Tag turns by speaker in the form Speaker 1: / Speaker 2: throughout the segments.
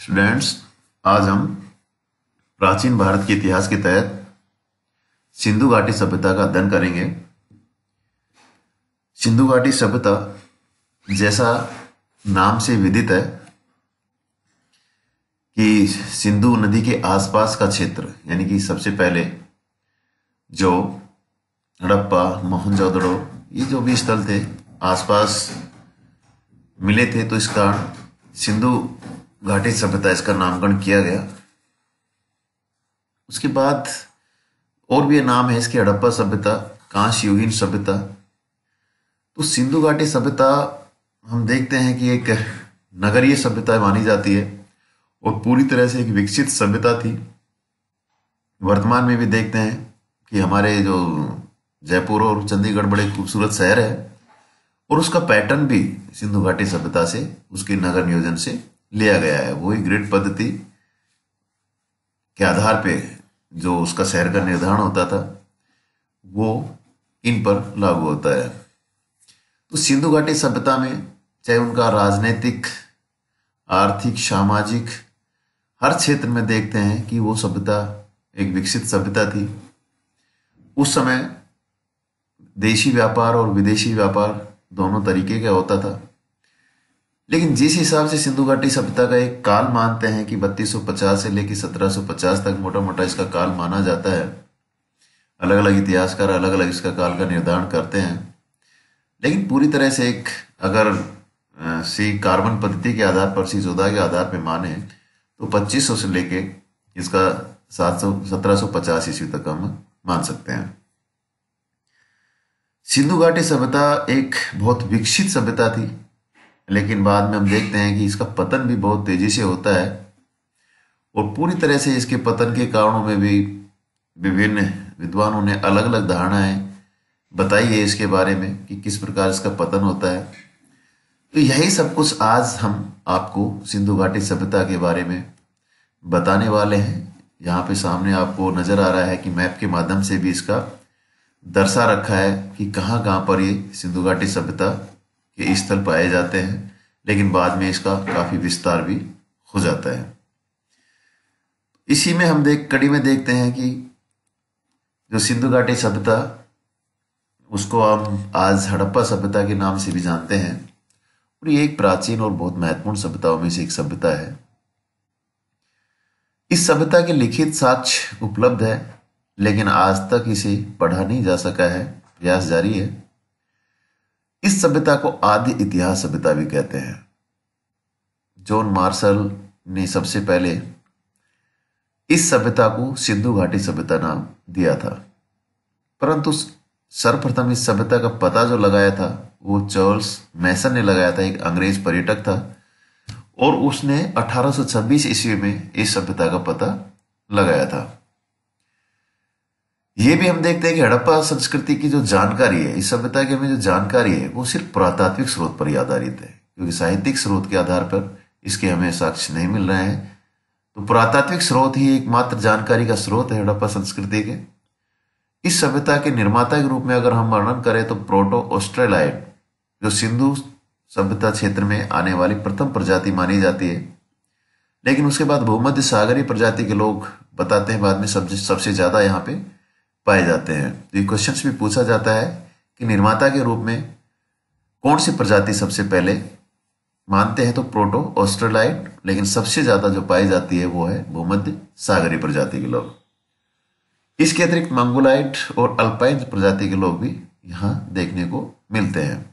Speaker 1: Students, आज हम प्राचीन भारत के इतिहास के तहत सिंधु घाटी सभ्यता का अध्ययन करेंगे। सिंधु घाटी सभ्यता जैसा नाम से विदित है कि सिंधु नदी के आसपास का क्षेत्र, यानी कि सबसे पहले जो हड़प्पा, मोहनजोदड़ो, ये जो भी स्थल थे आसपास मिले थे, तो इस कारण सिंधु घाटी सभ्यता इसका नामकरण किया गया। उसके बाद और भी नाम है इसके, हड़प्पा सभ्यता, कांस्य युगीन सभ्यता। तो सिंधु घाटी सभ्यता हम देखते हैं कि एक नगरीय सभ्यता मानी जाती है और पूरी तरह से एक विकसित सभ्यता थी। वर्तमान में भी देखते हैं कि हमारे जो जयपुर और चंडीगढ़ बड़े खूबसूरत शहर है और उसका पैटर्न भी सिंधु घाटी सभ्यता से, उसके नगर नियोजन से लिया गया है। वही ग्रिड पद्धति के आधार पे जो उसका शहर का निर्धारण होता था वो इन पर लागू होता है। तो सिंधु घाटी सभ्यता में चाहे उनका राजनीतिक, आर्थिक, सामाजिक हर क्षेत्र में देखते हैं कि वो सभ्यता एक विकसित सभ्यता थी। उस समय देशी व्यापार और विदेशी व्यापार दोनों तरीके का होता था। लेकिन जिस हिसाब से सिंधु घाटी सभ्यता का एक काल मानते हैं कि 3250 से लेकर 1750 तक मोटा मोटा इसका काल माना जाता है। अलग अलग इतिहासकार अलग अलग इसका काल का निर्धारण करते हैं, लेकिन पूरी तरह से एक अगर सी कार्बन पद्धति के आधार पर, सी जोदा के आधार पर माने तो 2500 से लेके इसका 1750 ईस्वी तक हम मान सकते हैं। सिंधु घाटी सभ्यता एक बहुत विकसित सभ्यता थी, लेकिन बाद में हम देखते हैं कि इसका पतन भी बहुत तेजी से होता है और पूरी तरह से इसके पतन के कारणों में भी विभिन्न विद्वानों ने अलग अलग धारणाएं बताई है इसके बारे में कि किस प्रकार इसका पतन होता है। तो यही सब कुछ आज हम आपको सिंधु घाटी सभ्यता के बारे में बताने वाले हैं। यहाँ पे सामने आपको नजर आ रहा है कि मैप के माध्यम से भी इसका दर्शा रखा है कि कहाँ कहाँ पर ये सिंधु घाटी सभ्यता के स्थल पाए जाते हैं, लेकिन बाद में इसका काफी विस्तार भी हो जाता है। इसी में हम कड़ी में देखते हैं कि जो सिंधु घाटी सभ्यता, उसको हम आज हड़प्पा सभ्यता के नाम से भी जानते हैं और ये एक प्राचीन और बहुत महत्वपूर्ण सभ्यताओं में से एक सभ्यता है। इस सभ्यता के लिखित साक्ष्य उपलब्ध है, लेकिन आज तक इसे पढ़ा नहीं जा सका है, प्रयास जारी है। इस सभ्यता को आदि इतिहास सभ्यता भी कहते हैं। जॉन मार्शल ने सबसे पहले इस सभ्यता को सिंधु घाटी सभ्यता नाम दिया था, परंतु सर्वप्रथम इस सभ्यता का पता जो लगाया था वो चार्ल्स मैसन ने लगाया था, एक अंग्रेज पर्यटक था, और उसने 1826 ईस्वी में इस सभ्यता का पता लगाया था। ये भी हम देखते हैं कि हड़प्पा संस्कृति की जो जानकारी है, इस सभ्यता के में जो जानकारी है वो सिर्फ पुरातात्विक स्रोत पर ही आधारित है, क्योंकि साहित्यिक स्रोत के आधार पर इसके हमें साक्ष्य नहीं मिल रहे हैं। तो पुरातात्विक स्रोत ही एकमात्र जानकारी का स्रोत है हड़प्पा संस्कृति के। इस सभ्यता के निर्माता के रूप में अगर हम वर्णन करें तो प्रोटो ऑस्ट्रेलाइड जो सिंधु सभ्यता क्षेत्र में आने वाली प्रथम प्रजाति मानी जाती है, लेकिन उसके बाद भूमध्य सागरीय प्रजाति के लोग बताते हैं बाद में सबसे ज्यादा यहाँ पे पाए जाते हैं। तो ये क्वेश्चन भी पूछा जाता है कि निर्माता के रूप में कौन सी प्रजाति सबसे पहले मानते हैं, तो प्रोटो ऑस्ट्रेलाइड, लेकिन सबसे ज्यादा जो पाई जाती है वो है भूमध्य सागरीय प्रजाति के लोग। इसके अतिरिक्त मंगोलाइड और अल्पाइन प्रजाति के लोग भी यहाँ देखने को मिलते हैं।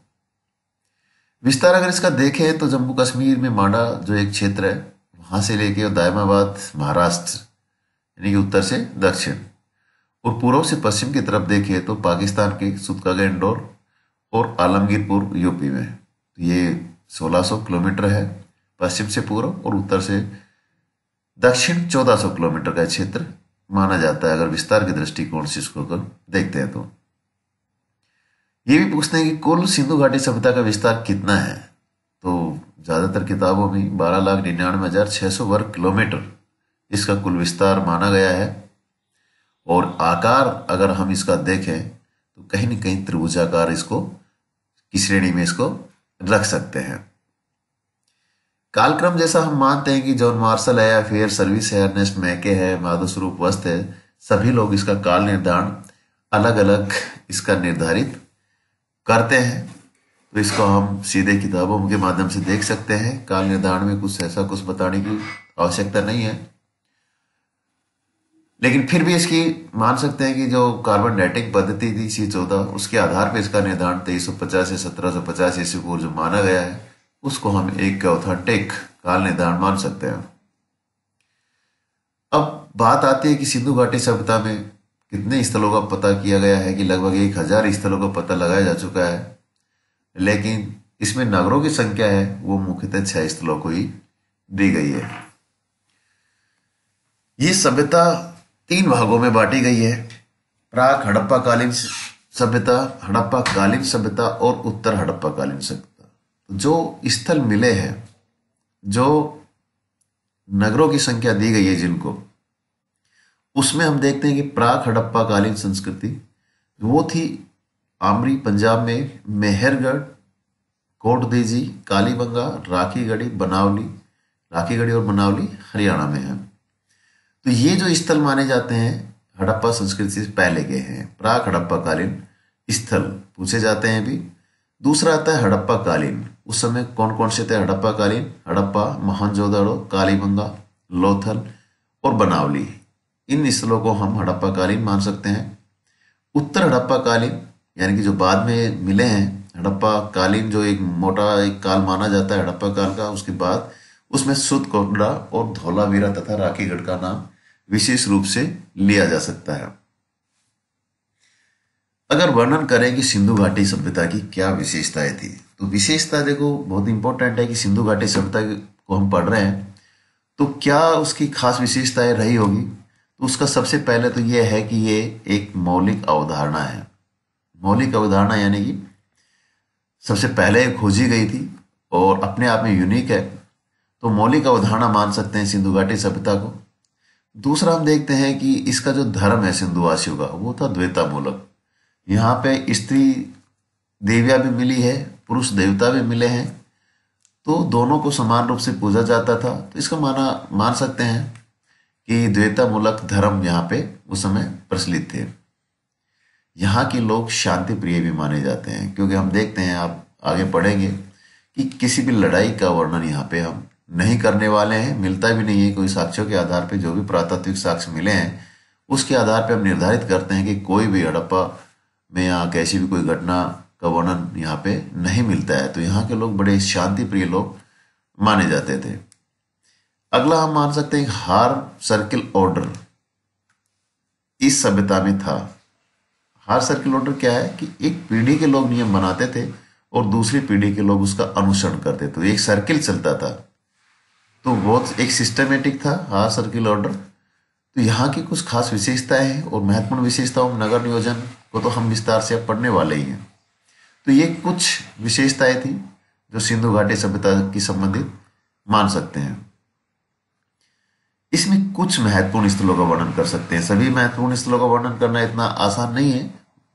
Speaker 1: विस्तार अगर इसका देखें तो जम्मू कश्मीर में मांडा जो एक क्षेत्र है, वहां से लेके दायमाबाद महाराष्ट्र, यानी कि उत्तर से दक्षिण, और पूर्व से पश्चिम की तरफ देखें तो पाकिस्तान के सुतकागा इंडोर और आलमगीरपुर यूपी में। ये 1600 किलोमीटर है पश्चिम से पूर्व, और उत्तर से दक्षिण 1400 किलोमीटर का क्षेत्र माना जाता है अगर विस्तार के दृष्टिकोण से इसको अगर देखते हैं। तो ये भी पूछते हैं कि कुल सिंधु घाटी सभ्यता का विस्तार कितना है, तो ज्यादातर किताबों में 12,99,600 वर्ग किलोमीटर इसका कुल विस्तार माना गया है। और आकार अगर हम इसका देखें तो कहीं न कहीं त्रिभुजाकार इसको की श्रेणी में इसको रख सकते हैं। कालक्रम जैसा हम मानते हैं कि जॉन मार्शल है या फिर सर्विस है, अर्नेस्ट मैके है, माधव स्वरूप वस्त है, सभी लोग इसका काल निर्धारण अलग अलग इसका निर्धारित करते हैं। तो इसको हम सीधे किताबों के माध्यम से देख सकते हैं। काल निर्धारण में कुछ ऐसा कुछ बताने की आवश्यकता नहीं है, लेकिन फिर भी इसकी मान सकते हैं कि जो कार्बन डेटिंग पद्धति थी C14, उसके आधार पर इसका निर्धारण 2350 से 1750 ईस्वी पूर्व जो माना गया है, उसको हम एक ऑथेंटिक काल निर्धारण मान सकते हैं। अब बात आती है कि सिंधु घाटी सभ्यता में कितने स्थलों का पता किया गया है कि लगभग 1000 स्थलों का पता लगाया जा चुका है, लेकिन इसमें नगरों की संख्या है वो मुख्यतः 6 स्थलों को ही दी गई है। ये सभ्यता 3 भागों में बांटी गई है, प्राक हड़प्पा कालीन सभ्यता, हड़प्पा कालीन सभ्यता और उत्तर हड़प्पा कालीन सभ्यता। जो स्थल मिले हैं, जो नगरों की संख्या दी गई है जिनको, उसमें हम देखते हैं कि प्राक हड़प्पा कालीन संस्कृति वो थी आमरी पंजाब में, मेहरगढ़, कोटदेजी, कालीबंगा, राखीगढ़ी और बनावली हरियाणा में है। तो ये जो स्थल माने जाते हैं हड़प्पा संस्कृति से पहले के हैं, प्राक हड़प्पा कालीन स्थल पूछे जाते हैं भी। दूसरा आता है हड़प्पा कालीन। उस समय कौन कौन से थे हड़प्पा कालीन? हड़प्पा, मोहनजोदड़ो, कालीबंगा, लोथल और बनावली। इन स्थलों को हम हड़प्पा कालीन मान सकते हैं। उत्तर हड़प्पा कालीन यानी कि जो बाद में मिले हैं, हड़प्पा कालीन जो एक मोटा एक काल माना जाता है हड़प्पा काल का, उसके बाद उसमें सुदकोटड़ा और धौलावीरा तथा राखीगढ़ का नाम विशेष रूप से लिया जा सकता है। अगर वर्णन करें कि सिंधु घाटी सभ्यता की क्या विशेषताएं थी, तो विशेषता देखो बहुत इंपॉर्टेंट है कि सिंधु घाटी सभ्यता को हम पढ़ रहे हैं तो क्या उसकी खास विशेषताएं रही होगी। तो उसका सबसे पहले तो यह है कि ये एक मौलिक अवधारणा है। मौलिक अवधारणा यानी कि सबसे पहले खोजी गई थी और अपने आप में यूनिक है, तो मौलिक अवधारणा मान सकते हैं सिंधु घाटी सभ्यता को। दूसरा हम देखते हैं कि इसका जो धर्म है सिंधुवासियों का, वो था द्वैतामूलक। यहाँ पे स्त्री देवियां भी मिली है, पुरुष देवता भी मिले हैं, तो दोनों को समान रूप से पूजा जाता था। तो इसका मान सकते हैं कि द्वैतामूलक धर्म यहाँ पे उस समय प्रचलित थे। यहाँ के लोग शांति प्रिय भी माने जाते हैं, क्योंकि हम देखते हैं, आप आगे पढ़ेंगे कि किसी भी लड़ाई का वर्णन यहाँ पे हम नहीं करने वाले हैं, मिलता भी नहीं है। कोई साक्ष्यों के आधार पे जो भी पुरातात्विक साक्ष्य मिले हैं उसके आधार पे हम निर्धारित करते हैं कि कोई भी हड़प्पा में या कैसी भी कोई घटना का वर्णन यहाँ पे नहीं मिलता है। तो यहाँ के लोग बड़े शांति प्रिय लोग माने जाते थे। अगला हम मान सकते हैं हार सर्किल ऑर्डर इस सभ्यता में था। हार सर्किल ऑर्डर क्या है कि एक पीढ़ी के लोग नियम बनाते थे और दूसरी पीढ़ी के लोग उसका अनुसरण करते थे, तो एक सर्किल चलता था, तो बहुत एक सिस्टमेटिक था हार सर्किल ऑर्डर। तो यहाँ की कुछ खास विशेषताएं हैं और महत्वपूर्ण विशेषताओं नगर नियोजन को तो हम विस्तार से अब पढ़ने वाले ही हैं। तो ये कुछ विशेषताएं थी जो सिंधु घाटी सभ्यता की संबंधित मान सकते हैं। इसमें कुछ महत्वपूर्ण स्थलों का वर्णन कर सकते हैं। सभी महत्वपूर्ण स्थलों का वर्णन करना इतना आसान नहीं है,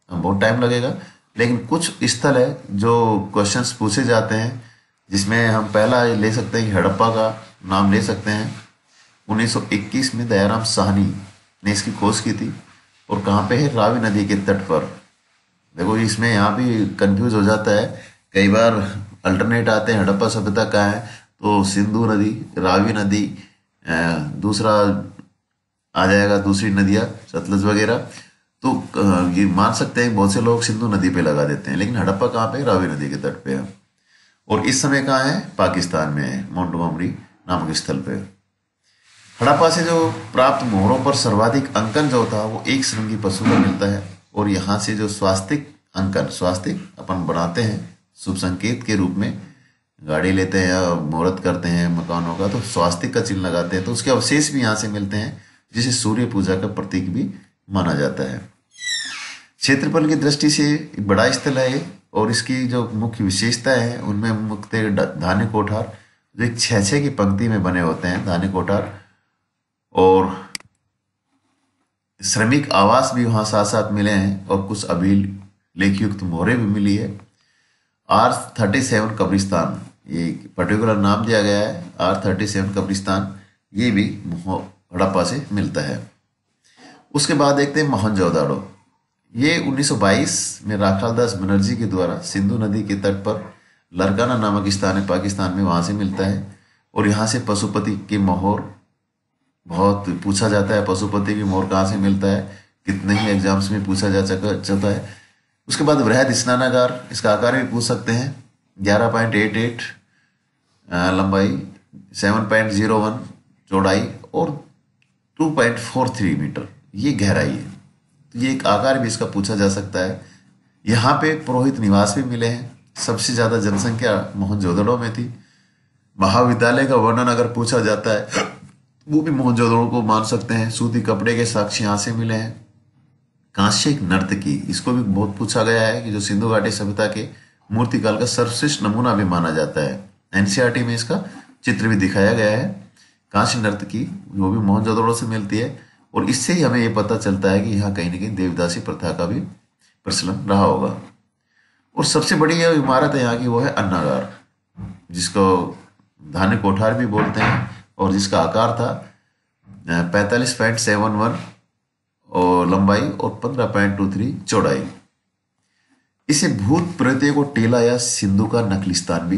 Speaker 1: बहुत टाइम लगेगा, लेकिन कुछ स्थल है जो क्वेश्चंस पूछे जाते हैं, जिसमें हम पहला ले सकते हैं हड़प्पा का नाम ले सकते हैं। 1921 में दयाराम साहनी ने इसकी खोज की थी और कहाँ पे है? रावी नदी के तट पर। देखो इसमें यहाँ भी कंफ्यूज हो जाता है, कई बार अल्टरनेट आते हैं हड़प्पा सभ्यता कहाँ है, तो सिंधु नदी, रावी नदी, दूसरा आ जाएगा दूसरी नदियाँ सतलज वगैरह। तो ये मान सकते हैं बहुत से लोग सिंधु नदी पे लगा देते हैं, लेकिन हड़प्पा कहाँ पे? रावी नदी के तट पे है। और इस समय कहाँ है? पाकिस्तान में है, मोंटगोमरी नामक स्थल पे। हड़प्पा से जो प्राप्त मोहरों पर सर्वाधिक अंकन जो था वो एक श्रृंगी पशु का मिलता है। और यहाँ से जो स्वास्तिक अंकन, स्वास्तिक अपन बनाते हैं शुभ संकेत के रूप में, गाड़ी लेते हैं या मुहूर्त करते हैं मकानों का, तो स्वास्तिक का चिन्ह लगाते हैं, तो उसके अवशेष भी यहाँ से मिलते हैं, जिसे सूर्य पूजा का प्रतीक भी माना जाता है। क्षेत्रफल की दृष्टि से एक बड़ा स्थल है और इसकी जो मुख्य विशेषता है उनमें मुख्य धान्य कोठार, जो एक 6-6 की पंक्ति में बने होते हैं धान्य कोठार, और श्रमिक आवास भी वहाँ साथ साथ मिले हैं और कुछ अभिलेखयुक्त मोहरें भी मिली है। R37 कब्रिस्तान ये पर्टिकुलर नाम दिया गया है R37 कब्रिस्तान, ये भी हड़प्पा से मिलता है। उसके बाद देखते हैं मोहनजोदाड़ो। ये 1922 में राखालदास बनर्जी के द्वारा सिंधु नदी के तट पर लरकाना नामक स्थान है पाकिस्तान में, वहां से मिलता है। और यहाँ से पशुपति के मोहर बहुत पूछा जाता है। पशुपति की मोहर कहाँ से मिलता है, कितने ही एग्जाम्स में पूछा जाता है। उसके बाद वृहद स्नानागार, इसका आकार भी पूछ सकते हैं। 11.88 लंबाई, 7.01 चौड़ाई और 2.43 मीटर ये गहराई है। तो ये एक आकार भी इसका पूछा जा सकता है। यहाँ पे पुरोहित निवास भी मिले हैं। सबसे ज्यादा जनसंख्या मोहनजोदड़ो में थी। महाविद्यालय का वर्णन अगर पूछा जाता है वो भी मोहनजोदड़ो को मान सकते हैं। सूती कपड़े के साक्ष्य यहाँ से मिले हैं। कांस्य एक नर्तकी, इसको भी बहुत पूछा गया है कि जो सिंधु घाटी सभ्यता के मूर्तिकाल का सर्वश्रेष्ठ नमूना भी माना जाता है। एनसीईआरटी में इसका चित्र भी दिखाया गया है। कांस्य नर्तकी वो भी मोहनजोदड़ो से मिलती है। और इससे ही हमें ये पता चलता है कि यहाँ कहीं ना कहीं देवदासी प्रथा का भी प्रचलन रहा होगा। और सबसे बड़ी जो इमारत है यहाँ की वो है अन्नागार, जिसको धान्य कोठार भी बोलते हैं और जिसका आकार था 45.71 और लंबाई और 15.23 चौड़ाई। इसे भूत प्रेतों को टीला या सिंधु का नकलिस्तान भी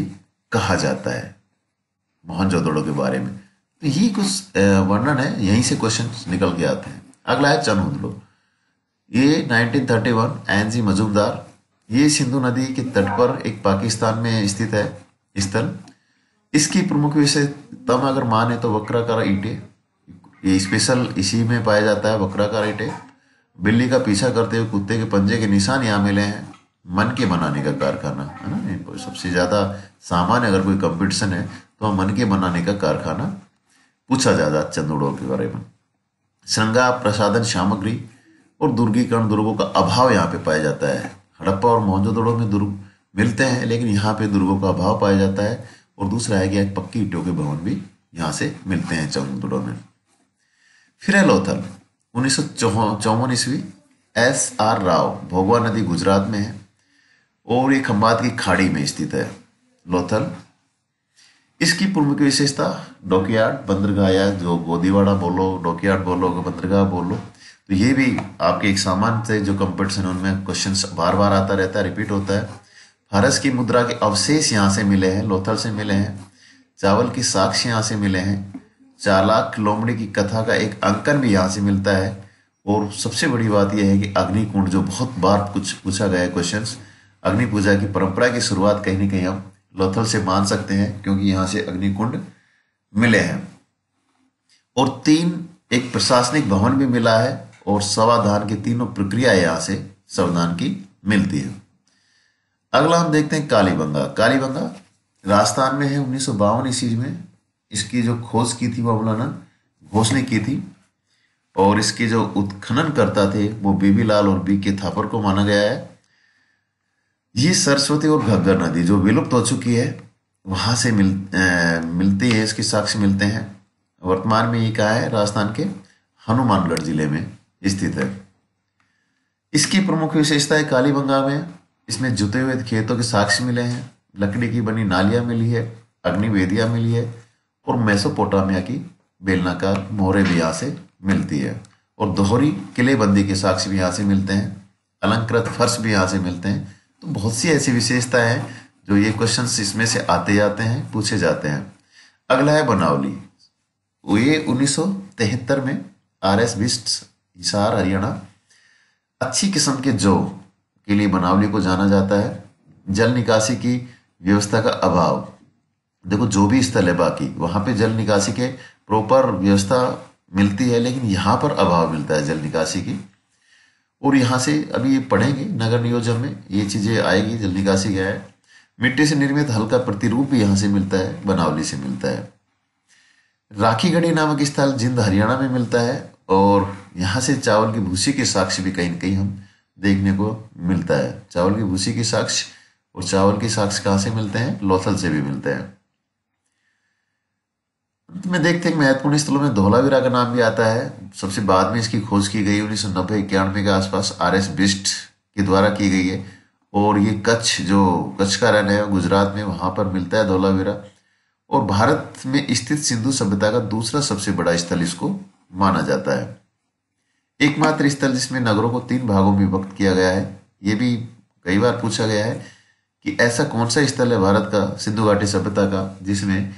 Speaker 1: कहा जाता है मोहनजोदड़ो के बारे में। तो यही कुछ वर्णन है, यहीं से क्वेश्चन निकल के आते हैं। अगला है चनहुदलो। ये 1931 एनजी मजूमदार, ये सिंधु नदी के तट पर एक पाकिस्तान में स्थित है स्थल। इसकी प्रमुख विशेषता अगर माने तो वक्राकार ईंटें, ये स्पेशल इसी में पाया जाता है वक्राकार ईंटें। बिल्ली का पीछा करते हुए कुत्ते के पंजे के निशान यहाँ मिले हैं। मन के बनाने का कारखाना है ना, सबसे ज्यादा सामान्य अगर कोई कंपटीशन है तो मन के बनाने का कारखाना पूछा जाता चंदोड़ो के बारे में। श्रृंगार प्रसाधन सामग्री और दुर्गीकरण दुर्गों का अभाव यहाँ पे पाया जाता है। हड़प्पा और मोहनजोदड़ो में दुर्ग मिलते हैं लेकिन यहाँ पे दुर्गों का अभाव पाया जाता है। और दूसरा है कि एक पक्की ईंटों के भवन भी यहाँ से मिलते हैं चंदोड़ो में। फिर है लोथल। 1954 ईस्वी SR राव, भोगवा नदी गुजरात में है और ये खंबात की खाड़ी में स्थित है लोथल। इसकी प्रमुख विशेषता डॉकयार्ड, बंदरगाह, या जो गोदीवाड़ा बोलो, डॉकयार्ड बोलो, बंदरगाह बोलो, तो ये भी आपके एक सामान्य से जो कंपटीशन है उनमें क्वेश्चंस बार बार आता रहता है, रिपीट होता है। फारस की मुद्रा के अवशेष यहाँ से मिले हैं, लोथल से मिले हैं। चावल की साक्ष्य यहाँ से मिले हैं। चालाक लोमड़ी की कथा का एक अंकन भी यहाँ से मिलता है। और सबसे बड़ी बात यह है कि अग्निकुंड, जो बहुत बार कुछ पूछा गया है क्वेश्चंस, अग्नि पूजा की परंपरा की शुरुआत कहीं ना कहीं हम लोथल से मान सकते हैं क्योंकि यहाँ से अग्निकुंड मिले हैं। और 3 एक प्रशासनिक भवन भी मिला है और सवाधान की तीनों प्रक्रिया यहाँ से सावधान की मिलती है। अगला हम देखते हैं कालीबंगा। कालीबंगा राजस्थान में है। 1952 ईस्वी में इसकी जो खोज की थी मौलाना घोष ने की थी और इसके जो उत्खनन करता थे वो बीबी लाल और बी के थापर को माना गया है। ये सरस्वती और घग्गर नदी जो विलुप्त हो चुकी है वहां से मिलती है, इसके साक्ष्य मिलते हैं। वर्तमान में ये कहा है राजस्थान के हनुमानगढ़ जिले में स्थित है। इसकी प्रमुख विशेषता है कालीबंगा में इसमें जुते हुए खेतों के साक्ष्य मिले हैं। लकड़ी की बनी नालियां मिली है, अग्निवेदियां मिली है और मेसोपोटामिया की बेलनाकार मोहरें भी यहाँ से मिलती है। और दोहरी किलेबंदी के साक्ष्य भी यहाँ से मिलते हैं। अलंकृत फर्श भी यहाँ से मिलते हैं। तो बहुत सी ऐसी विशेषताएं हैं जो ये क्वेश्चंस इसमें से आते जाते हैं, पूछे जाते हैं। अगला है बनावली। ये 1973 में RS बिस्ट हिसार हरियाणा अच्छी किस्म के जौ के लिए बनावली को जाना जाता है। जल निकासी की व्यवस्था का अभाव, देखो जो भी स्थल है बाकी वहां पे जल निकासी के प्रॉपर व्यवस्था मिलती है लेकिन यहाँ पर अभाव मिलता है जल निकासी की। और यहाँ से अभी ये पढ़ेंगे नगर नियोजन में ये चीजें आएगी, जल निकासी क्या है। मिट्टी से निर्मित हल्का प्रतिरूप भी यहाँ से मिलता है, बनावली से मिलता है। राखीगढ़ी नामक स्थल जिंद हरियाणा में मिलता है और यहाँ से चावल की भूसी के साक्ष्य भी कहीं न कहीं हम देखने को मिलता है। चावल की भूसी के साक्ष्य और चावल के साक्ष्य कहाँ से मिलते हैं, लोथल से भी मिलते हैं। में देखते हैं महत्वपूर्ण स्थलों में धौलावीरा का नाम भी आता है। सबसे बाद में इसकी खोज की गई 1990-91 के आसपास RS बिस्ट के द्वारा की गई है और ये कच्छ का रन है गुजरात में, वहां पर मिलता है धोलावीरा। और भारत में स्थित सिंधु सभ्यता का दूसरा सबसे बड़ा स्थल इसको माना जाता है। एकमात्र स्थल जिसमें नगरों को 3 भागों में विभक्त किया गया है। ये भी कई बार पूछा गया है कि ऐसा कौन सा स्थल है भारत का सिंधु घाटी सभ्यता का जिसमें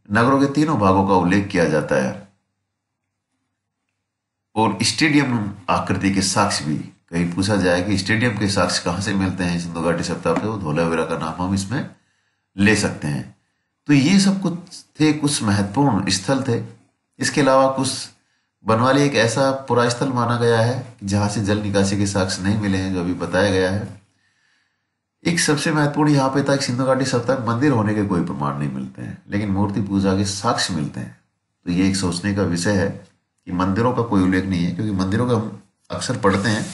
Speaker 1: नगरों के 3 भागों का उल्लेख किया जाता है। और स्टेडियम आकृति के साक्ष्य भी कहीं पूछा जाए कि स्टेडियम के साक्ष्य कहाँ से मिलते हैं सिंधु घाटी सभ्यता पे, तो धोलावीरा का नाम हम इसमें ले सकते हैं। तो ये सब कुछ थे, कुछ महत्वपूर्ण स्थल थे। इसके अलावा कुछ बनवाली एक ऐसा पुरा स्थल माना गया है जहां से जल निकासी के साक्ष्य नहीं मिले हैं, जो अभी बताया गया है। एक सबसे महत्वपूर्ण यहाँ पे था कि सिंधु घाटी सभ्यता में मंदिर होने के कोई प्रमाण नहीं मिलते हैं, लेकिन मूर्ति पूजा के साक्ष्य मिलते हैं। तो ये एक सोचने का विषय है कि मंदिरों का कोई उल्लेख नहीं है, क्योंकि मंदिरों का हम अक्सर पढ़ते हैं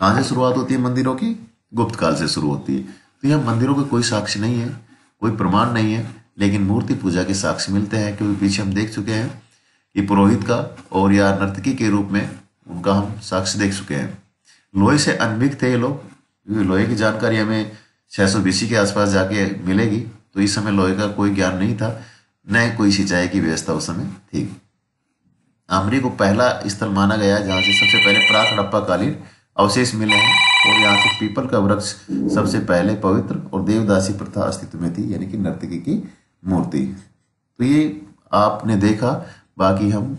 Speaker 1: कहाँ से शुरुआत होती है मंदिरों की, गुप्त काल से शुरू होती है। तो यहाँ मंदिरों का कोई साक्ष्य नहीं है, कोई प्रमाण नहीं है, लेकिन मूर्ति पूजा के साक्ष्य मिलते हैं। क्योंकि पीछे हम देख चुके हैं कि पुरोहित का और या नर्तकी के रूप में उनका हम साक्ष्य देख चुके हैं। लोहे से अनभिज्ञ थे ये लोग, क्योंकि लोहे की जानकारी हमें 600 BC के आसपास जाके मिलेगी। तो इस समय लोहे का कोई ज्ञान नहीं था, न कोई सिंचाई की व्यवस्था उस समय थी। आमरी को पहला स्थल माना गया है जहां से सबसे पहले प्राक हड़प्पा कालीन अवशेष मिले हैं, और यहाँ से पीपल का वृक्ष सबसे पहले पवित्र, और देवदासी प्रथा अस्तित्व में थी, यानी कि नर्तकी की मूर्ति। तो ये आपने देखा, बाकी हम